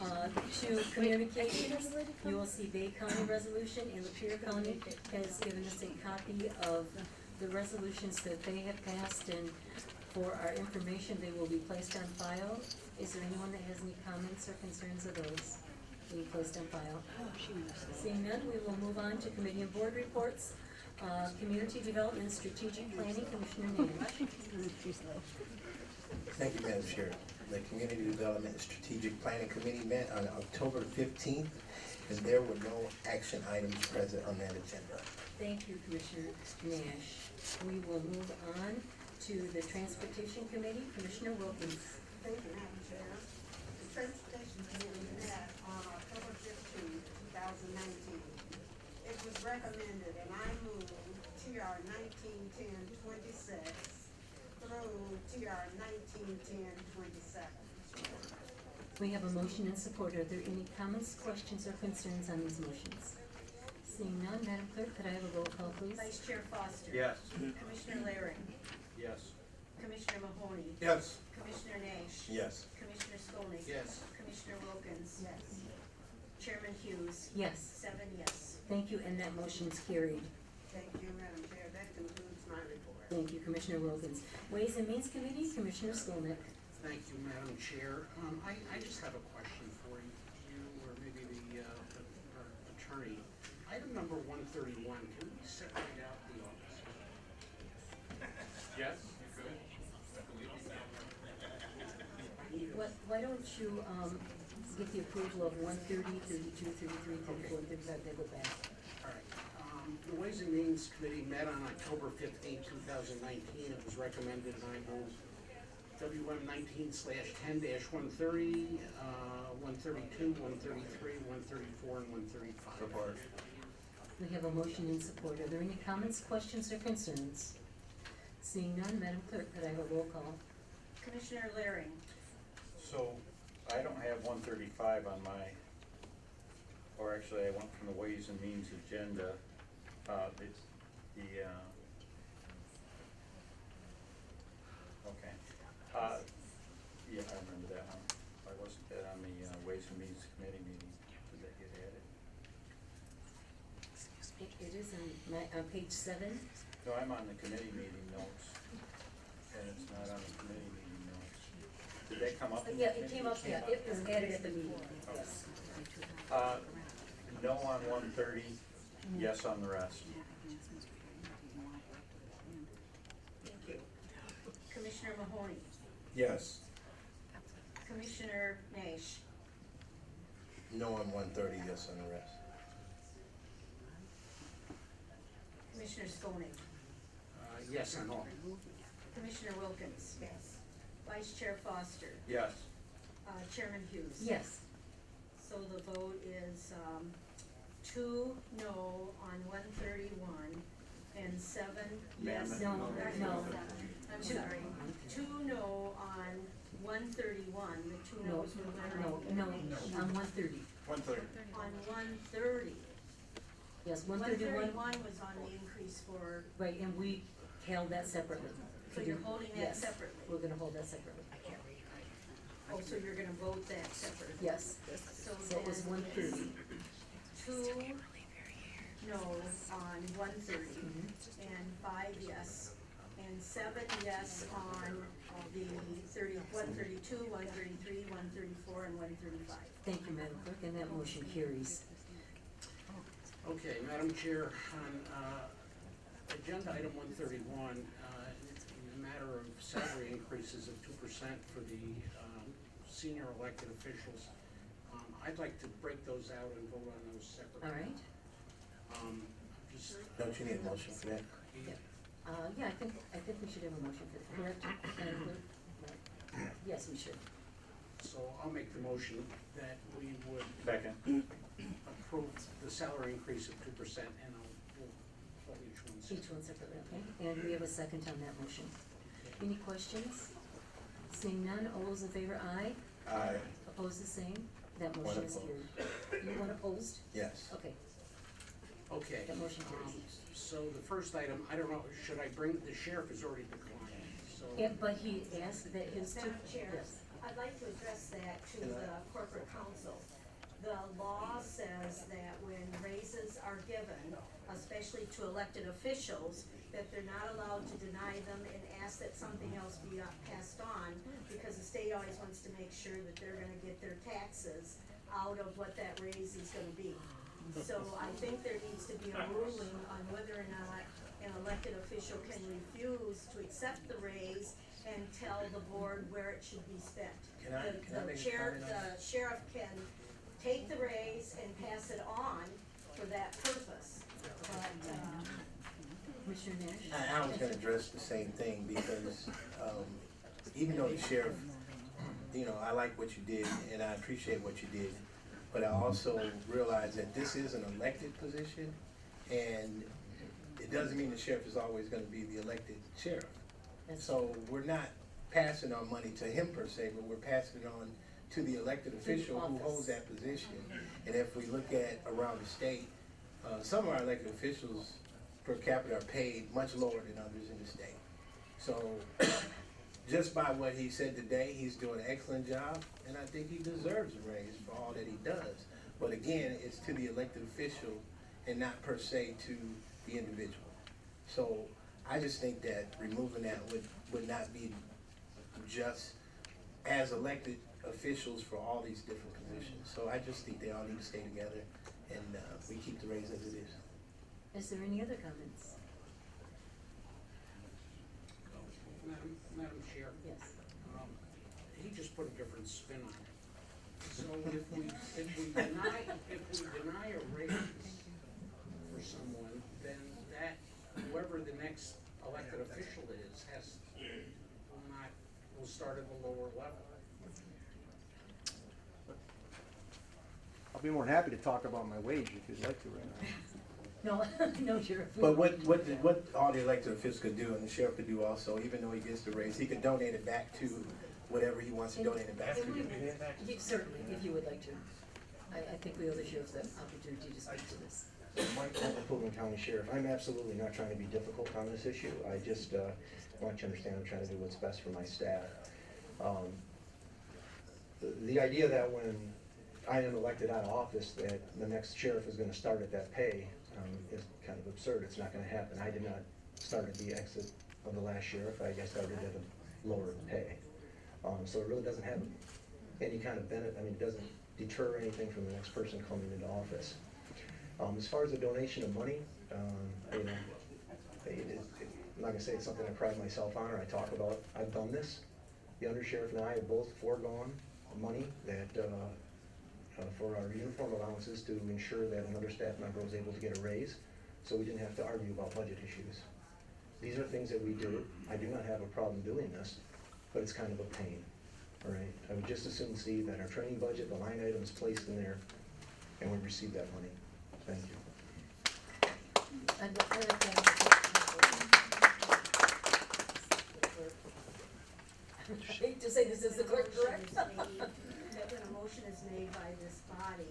To communications, you will see Bay County resolution, and Lapeer County has given us a copy of the resolutions that they have passed, and for our information, they will be placed on file. Is there anyone that has any comments or concerns of those being placed on file? Seeing none, we will move on to committee and board reports. Community Development and Strategic Planning, Commissioner Nash. Thank you, Madam Chair. The Community Development and Strategic Planning Committee met on October 15th, and there were no action items present on that agenda. Thank you, Commissioner Nash. We will move on to the Transportation Committee, Commissioner Wilkins. Thank you, Madam Chair. The Transportation Committee met on October 15, 2019. It was recommended, and I moved TR 1910-26 through TR 1910-27. We have a motion and support. Are there any comments, questions, or concerns on these motions? Seeing none, Madam Clerk, could I have a roll call, please? Vice Chair Foster. Yes. Commissioner Laring. Yes. Commissioner Mahoney. Yes. Commissioner Nash. Yes. Commissioner Skolnick. Yes. Commissioner Wilkins. Yes. Chairman Hughes. Yes. 7 yes. Thank you, and that motion is carried. Thank you, Madam Chair. That concludes my report. Thank you, Commissioner Wilkins. Ways and Means Committee, Commissioner Skolnick. Thank you, Madam Chair. I just have a question for you, or maybe the attorney. Item number 131, can we separate out the officers? Yes, you could. Why don't you, get the approval of 130, 32, 33, 34, 35, they go back. All right. The Ways and Means Committee met on October 15, 2019. It was recommended, and I move WM 19/10-130, 132, 133, 134, and 135. Support. We have a motion and support. Are there any comments, questions, or concerns? Seeing none, Madam Clerk, could I have a roll call? Commissioner Laring. So, I don't have 135 on my, or actually I went from the Ways and Means agenda. It's the, okay. Yeah, I remember that one. Why wasn't that on the Ways and Means Committee meeting? Did that get added? It is on page 7. No, I'm on the committee meeting notes, and it's not on the committee meeting notes. Did that come up? Yeah, it came up, yeah, it was added at the meeting, yes. No on 130, yes on the rest. Thank you. Commissioner Mahoney. Yes. Commissioner Nash. No on 130, yes on the rest. Commissioner Skolnick. Yes on all. Commissioner Wilkins. Yes. Vice Chair Foster. Yes. Chairman Hughes. Yes. So the vote is 2 no on 131 and 7 yes. No, no. I'm sorry, 2 no on 131, the 2 No, no's were no, on 130. 130. on 130. Yes, 131, 131 was on the increase for, right, and we held that separately. so you're holding that Yes, separately? we're gonna hold that separately. Oh, so you're gonna vote that separately? Yes, So so it was then 130. 2 no's on 130 Mhm. and 5 yes, and 7 yes on the 132, 133, 134, and 135. Thank you, Madam Clerk, and that motion carries. Okay, Madam Chair, on agenda item 131, in the matter of salary increases of 2% for the senior elected officials, I'd like to break those out and vote on those separately. All right? Just, Don't you need a motion for that? Yeah, I think we should have a motion for that, correct, Madam Clerk? Right. Yes, we should. so I'll make the motion that we would Second. approve the salary increase of 2%, and we'll vote each one separately. Each one separately, okay? And we have a second on that motion. Any questions? Seeing none, all those in favor, aye. Aye. Opposed, the same. That One motion is opposed. carried. You want opposed? Yes. Okay, Okay. that motion carries. So the first item, I don't know, should I bring, the sheriff has already declined, so. Yeah, but he asked that his two, Madam Chair, yes. I'd like to address that to the court corporate counsel. The law says that when raises are given, especially to elected officials, that they're not allowed to deny them and ask that something else be passed on, because the state always wants to make sure that they're gonna get their taxes out of what that raise is gonna be. So I think there needs to be a ruling on whether or not an elected official can refuse to accept the raise and tell the board where it should be spent. Can I make a comment on that? The sheriff can take the raise and pass it on for that purpose, but, Commissioner Nash? I was gonna address the same thing because, even though the sheriff, you know, I like what you did and I appreciate what you did, but I also realize that this is an elected position and it doesn't mean the sheriff is always gonna be the elected sheriff. So we're not passing our money to him per se, but we're passing it on to the elected official who holds that position. And if we look at around the state, some of our elected officials per capita are paid much lower than others in the state. So just by what he said today, he's doing an excellent job, and I think he deserves a raise for all that he does. But again, it's to the elected official and not per se to the individual. So I just think that removing that would not be just as elected officials for all these different positions. So I just think they all need to stay together, and we keep the raise as it is. Is there any other comments? Madam Chair, Yes. he just put a different spin on it. So if we deny a raise for someone, then that, whoever the next elected official is, will start at the lower level. I'll be more than happy to talk about my wage if you'd like to right now. No, no, Sheriff. But what all the elected officials could do, and the sheriff could do also, even though he gets the raise, he could donate it back to whatever he wants to donate it back to. Certainly, if you would like to. I think we owe the sheriff the opportunity to speak to this. Mike, Muskegon County Sheriff, I'm absolutely not trying to be difficult on this issue. I just want you to understand I'm trying to do what's best for my staff. The idea that when I am elected out of office, that the next sheriff is gonna start at that pay is kind of absurd. It's not gonna happen. I did not start at the exit of the last sheriff. I started at a lower pay. So it really doesn't have any kind of benefit. I mean, it doesn't deter anything from the next person coming into office. As far as the donation of money, you know, I'm not gonna say it's something I pride myself on or I talk about. I've done this. The undersheriff and I have both foregone money that for our uniform allowances to ensure that another staff member was able to get a raise, so we didn't have to argue about budget issues. These are things that we do. I do not have a problem doing this, but it's kind of a pain, all right? I would just as soon see that our training budget, the line items placed in there, and we receive that money. Thank you. I hate to say this is the clerk, correct? That when a motion is made by this body,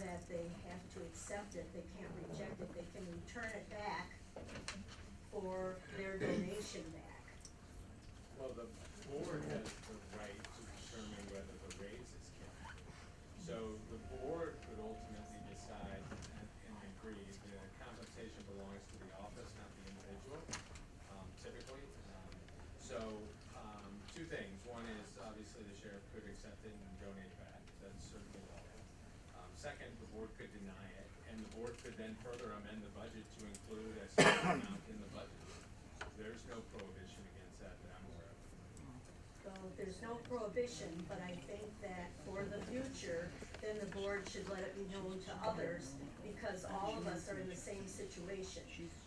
that they have to accept it, they can't reject it, they can return it back for their donation back. Well, the board has the right to determine whether the raise is kept. So the board could ultimately decide and agree that compensation belongs to the office, not the individual, typically. Two things. One is obviously the sheriff could accept it and donate back. That's certainly welcome. Second, the board could deny it, and the board could then further amend the budget to include a certain amount in the budget. There's no prohibition against that I'm aware of. So there's no prohibition, but I think that for the future, then the board should let it be known to others, because all of us are in the same situation,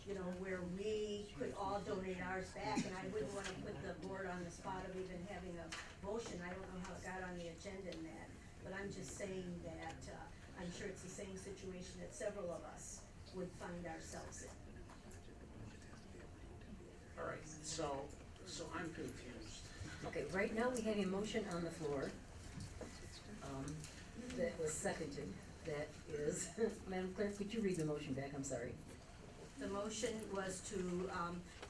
you know, where we could all donate ours back, and I wouldn't wanna put the board on the spot of even having a motion. I don't know how it got on the agenda in that, but I'm just saying that, I'm sure it's the same situation that several of us would find ourselves in. All right, so I'm confused. Okay, right now we have a motion on the floor, that was seconded, that is, Madam Clerk, could you read the motion back, I'm sorry? The motion was to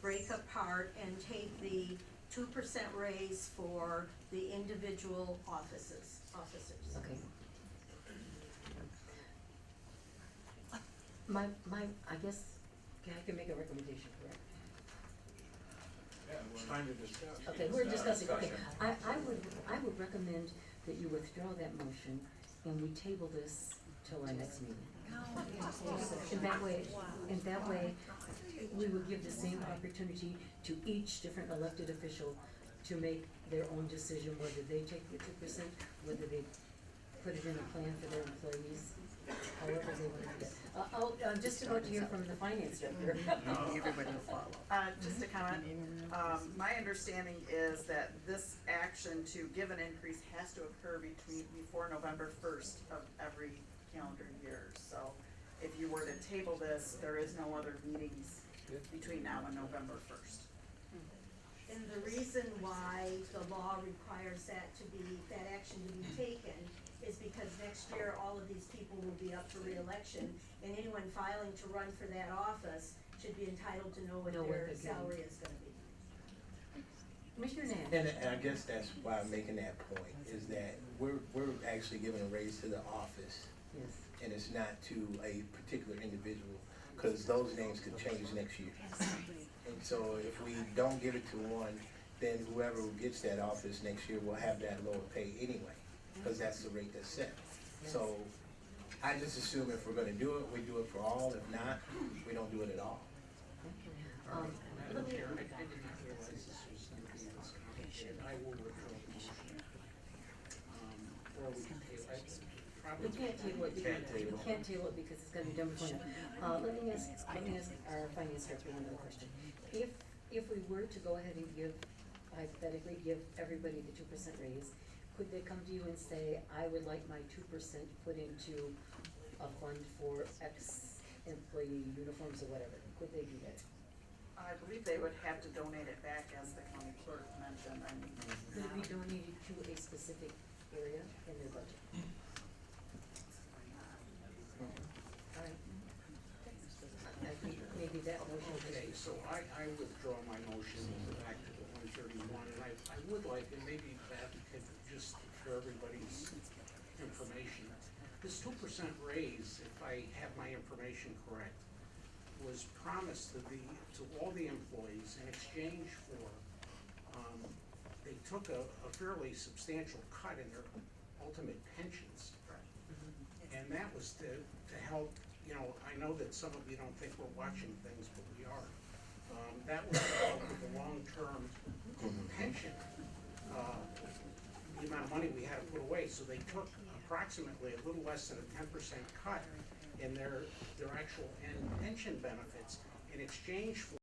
break apart and take the 2% raise for the individual officers. Okay, I guess, I can make a recommendation, correct? It's time to discuss. Okay, we're discussing, okay, I would recommend that you withdraw that motion and we table this till our next meeting. And that way, we would give the same opportunity to each different elected official to make their own decision, whether they take the 2%, whether they put it in a plan for their employees, however they want to do it. Just about to hear from the finance director. Everybody will follow. Just a comment, my understanding is that this action to give an increase has to occur before November first of every calendar year. So if you were to table this, there is no other meetings between now and November first. And the reason why the law requires that action to be taken is because next year, all of these people will be up for reelection, and anyone filing to run for that office should be entitled to know what their salary is gonna be. Commissioner Nash? And I guess that's why I'm making that point, is that we're actually giving a raise to the office. Yes. And it's not to a particular individual, because those names could change next year. And so if we don't give it to one, then whoever gets that office next year will have that lower pay anyway, because that's the rate that's set. So I just assume if we're gonna do it, we do it for all. If not, we don't do it at all. Madam Chair, I did not realize this was going to be this complicated. I will withdraw the motion. Or we can table it. We can't table it, Can't table. we can't table it because it's gonna be done before now. Let me ask our finance director one other question. If we were to go ahead and hypothetically give everybody the 2% raise, could they come to you and say, I would like my 2% put into a fund for X employee uniforms or whatever? Could they do that? I believe they would have to donate it back, as the county clerk mentioned. I mean, Could it be donated to a specific area in their budget? All right. I think maybe that motion is. Okay, so I withdraw my motion back to the 131, and I would like, and maybe that could just for everybody's information, this 2% raise, if I have my information correct, was promised to all the employees in exchange for, they took a fairly substantial cut in their ultimate pensions. And that was to help, I know that some of you don't think we're watching things, but we are. That was to help with the long-term pension, the amount of money we had to put away. So they took approximately a little less than a 10% cut in their actual end pension benefits in exchange for